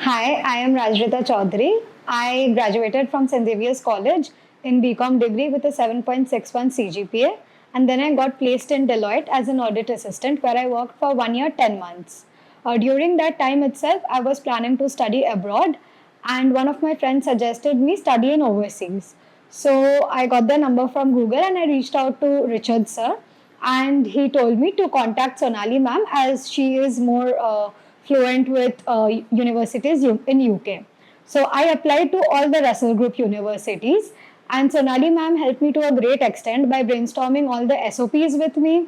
Hi, I am Rajrita Chaudhary. I graduated from St. Xavier's College in BCom degree with a 7.61 CGPA, and then I got placed in Deloitte as an audit assistant where I worked for 1 year, 10 months. During that time itself, I was planning to study abroad, and one of my friends suggested me study in overseas. So I got the number from Google and I reached out to Richard sir, and he told me to contact Sonali ma'am as she is more fluent with universities in UK. So I applied to all the Russell Group universities, and Sonali ma'am helped me to a great extent by brainstorming all the SOPs with me,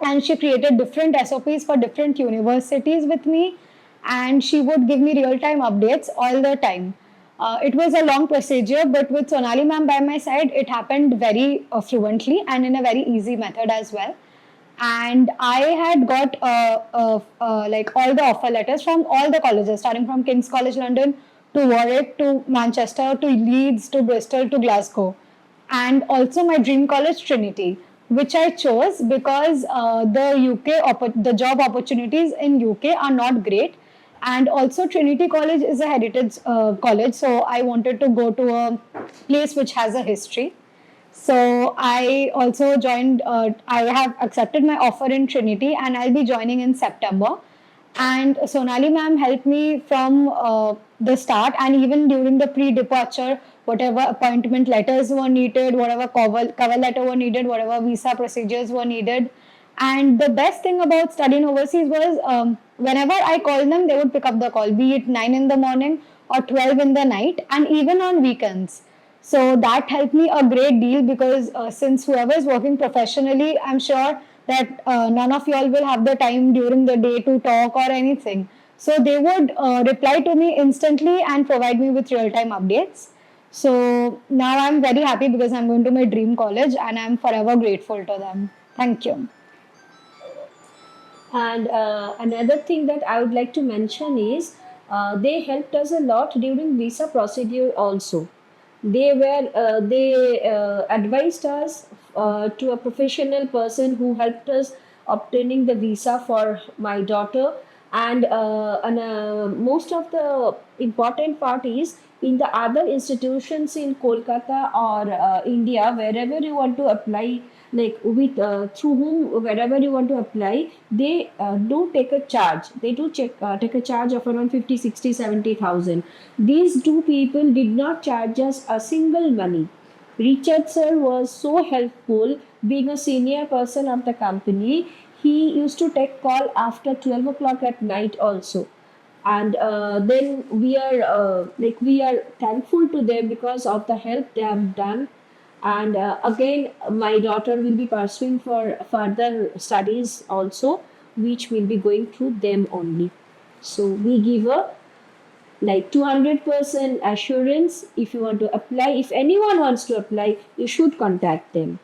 and she created different SOPs for different universities with me, and she would give me real time updates all the time. It was a long procedure, but with Sonali ma'am by my side, it happened very fluently and in a very easy method as well. And I had got like all the offer letters from all the colleges, starting from King's College London to Warwick to Manchester to Leeds to Bristol to Glasgow, and also my dream college Trinity, which I chose because the job opportunities in UK are not great, and also Trinity College is a heritage college, so I wanted to go to a place which has a history. So I also joined. I have accepted my offer in Trinity, and I'll be joining in September. And Sonali ma'am helped me from the start, and even during the pre-departure, whatever appointment letters were needed, whatever cover letter were needed, whatever visa procedures were needed. And the best thing about studying overseas was whenever I called them, they would pick up the call, be it 9 in the morning or 12 in the night, and even on weekends. So that helped me a great deal because since whoever is working professionally, I'm sure that none of y'all will have the time during the day to talk or anything. So they would reply to me instantly and provide me with real time updates. So now I'm very happy because I'm going to my dream college and I'm forever grateful to them. Thank you. And another thing that I would like to mention is they helped us a lot during visa procedure also. They advised us to a professional person who helped us obtaining the visa for my daughter, and most of the important part is in the other institutions in Kolkata or India, wherever you want to apply, like with through whom wherever you want to apply, they do take a charge. They do take a charge of around 50, 60, 70,000. These two people did not charge us a single money. Richard sir was so helpful. Being a senior person of the company, he used to take call after 12 o'clock at night also. And then we are thankful to them because of the help they have done. And again, my daughter will be pursuing for further studies also, which will be going through them only. So we give a like 200% assurance. If you want to apply, if anyone wants to apply, you should contact them.